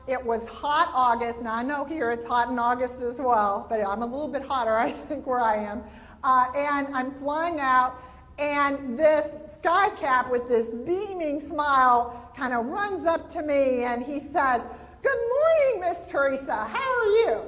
it was hot August. Now, I know here it's hot in August as well, but I'm a little bit hotter, I think, where I am. And I'm flying out, and this sky cap with this beaming smile kind of runs up to me, and he says, "Good morning, Miss Teresa. How are you?"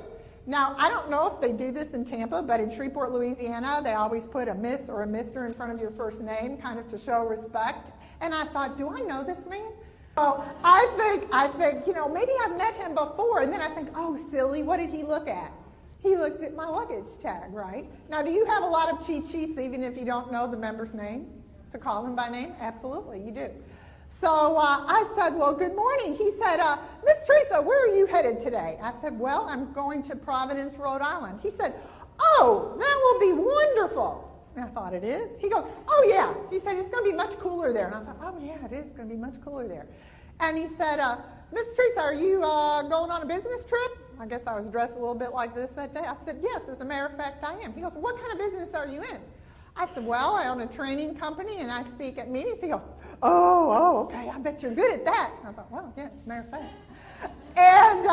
Now, I don't know if they do this in Tampa, but in Shreveport, Louisiana, they always put a Miss or a Mister in front of your first name, kind of to show respect. And I thought, do I know this man? So I think, you know, maybe I've met him before. And then I think, oh, silly, what did he look at? He looked at my luggage tag, right? Now, do you have a lot of cheat sheets, even if you don't know the member's name, to call them by name? Absolutely, you do. So I said, well, good morning. He said, Miss Teresa, where are you headed today? I said, well, I'm going to Providence, Rhode Island. He said, oh, that will be wonderful. And I thought, it is? He goes, oh, yeah. He said, it's going to be much cooler there. And I thought, oh, yeah, it is going to be much cooler there. And he said, Miss Teresa, are you going on a business trip? I guess I was dressed a little bit like this that day. I said, yes, as a matter of fact, I am. He goes, what kind of business are you in? I said, well, I own a training company, and I speak at meetings. He goes, oh, okay, I bet you're good at that. I thought, well, yeah, as a matter of fact. And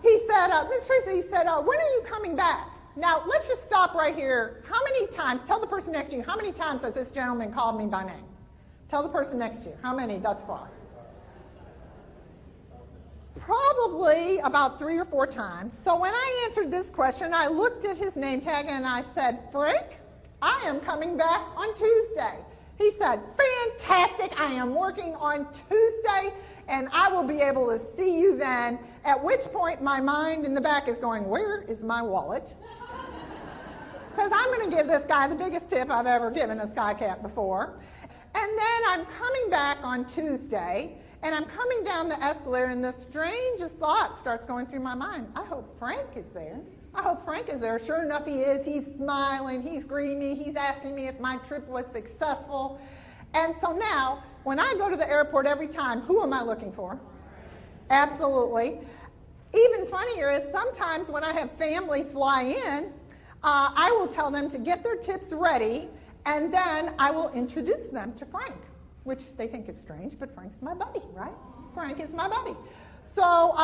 he said, Miss Teresa, he said, when are you coming back? Now, let's just stop right here. How many times, tell the person next to you, how many times has this gentleman called me by name? Tell the person next to you, how many thus far? Probably about 3 or 4 times. So when I answered this question, I looked at his name tag and I said, Frank, I am coming back on Tuesday. He said, fantastic, I am working on Tuesday, and I will be able to see you then, at which point my mind in the back is going, where is my wallet? Because I'm going to give this guy the biggest tip I've ever given a sky cat before. And then I'm coming back on Tuesday, and I'm coming down the escalator, and the strangest thought starts going through my mind. I hope Frank is there. I hope Frank is there. Sure enough, he is. He's smiling. He's greeting me. He's asking me if my trip was successful. And so now, when I go to the airport every time, who am I looking for? Absolutely. Even funnier is sometimes when I have family fly in, I will tell them to get their tips ready, and then I will introduce them to Frank, which they think is strange, but Frank's my buddy, right? Frank is my buddy. So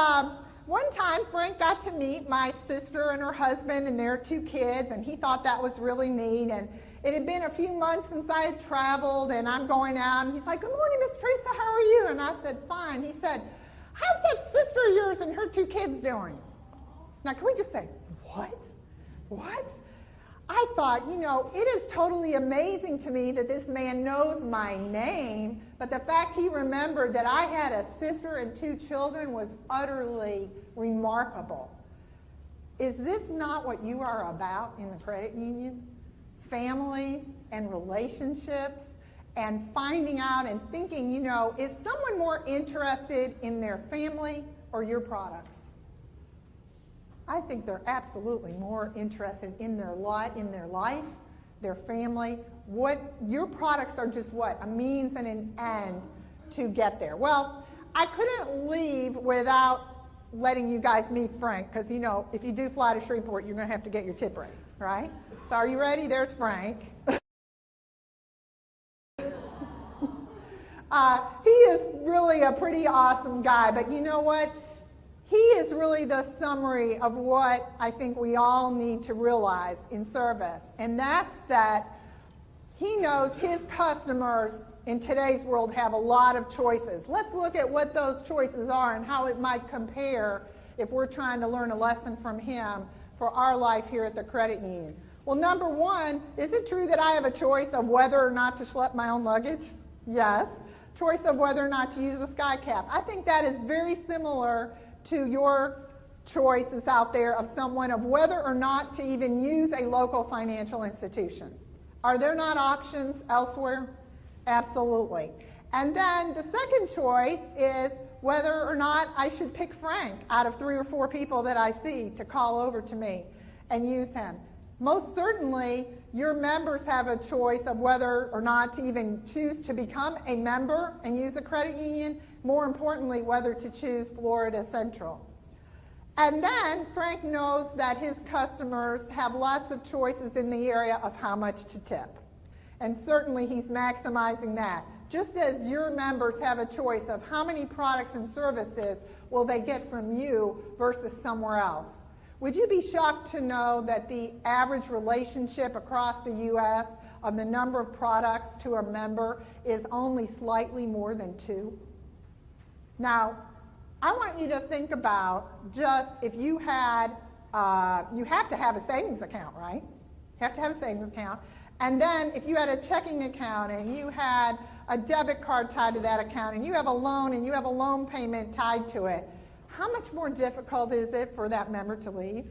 one time, Frank got to meet my sister and her husband and their 2 kids, and he thought that was really neat. And it had been a few months since I had traveled, and I'm going out, and he's like, good morning, Miss Teresa, how are you? And I said, fine. He said, how's that sister of yours and her 2 kids doing? Now, can we just say, what? What? I thought, you know, it is totally amazing to me that this man knows my name, but the fact he remembered that I had a sister and 2 children was utterly remarkable. Is this not what you are about in the credit union? Families and relationships and finding out and thinking, you know, is someone more interested in their family or your products? I think they're absolutely more interested in their life, their family. What your products are just what? A means and an end to get there. Well, I couldn't leave without letting you guys meet Frank, because, you know, if you do fly to Shreveport, you're going to have to get your tip ready, right? So are you ready? There's Frank. He is really a pretty awesome guy, but you know what? He is really the summary of what I think we all need to realize in service, and that's that he knows his customers in today's world have a lot of choices. Let's look at what those choices are and how it might compare if we're trying to learn a lesson from him for our life here at the credit union. Well, number one, is it true that I have a choice of whether or not to schlep my own luggage? Yes. Choice of whether or not to use a sky cap. I think that is very similar to your choices out there of someone of whether or not to even use a local financial institution. Are there not options elsewhere? Absolutely. And then the second choice is whether or not I should pick Frank out of 3 or 4 people that I see to call over to me and use him. Most certainly, your members have a choice of whether or not to even choose to become a member and use a credit union. More importantly, whether to choose Florida Central. And then Frank knows that his customers have lots of choices in the area of how much to tip. And certainly he's maximizing that. Just as your members have a choice of how many products and services, will they get from you versus somewhere else? Would you be shocked to know that the average relationship across the U.S. of the number of products to a member is only slightly more than 2? Now, I want you to think about just if you had, you have to have a savings account, right? You have to have a savings account. And then if you had a checking account and you had a debit card tied to that account and you have a loan and you have a loan payment tied to it, how much more difficult is it for that member to leave?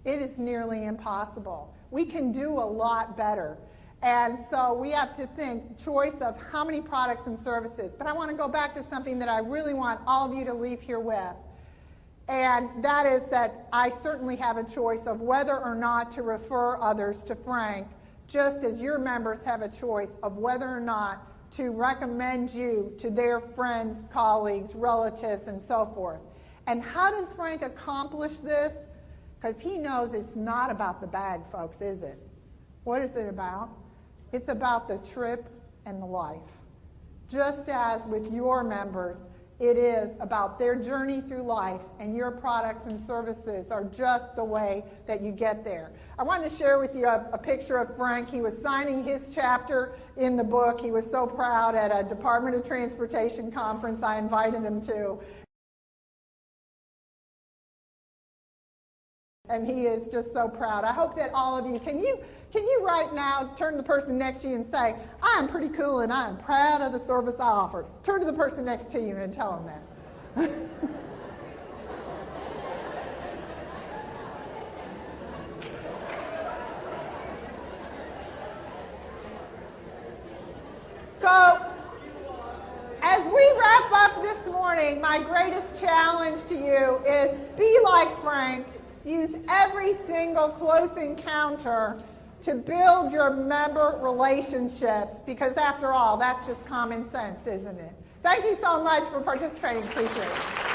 It is nearly impossible. We can do a lot better. And so we have to think choice of how many products and services. But I want to go back to something that I really want all of you to leave here with. And that is that I certainly have a choice of whether or not to refer others to Frank, just as your members have a choice of whether or not to recommend you to their friends, colleagues, relatives, and so forth. And how does Frank accomplish this? Because he knows it's not about the bag, folks, is it? What is it about? It's about the trip and the life. Just as with your members, it is about their journey through life, and your products and services are just the way that you get there. I wanted to share with you a picture of Frank. He was signing his chapter in the book. He was so proud at a Department of Transportation conference I invited him to. And he is just so proud. I hope that all of you, can you right now turn to the person next to you and say, I am pretty cool and I am proud of the service I offer. Turn to the person next to you and tell them that. So, as we wrap up this morning, my greatest challenge to you is be like Frank. Use every single close encounter to build your member relationships, because after all, that's just common sense, isn't it? Thank you so much for participating. Appreciate it.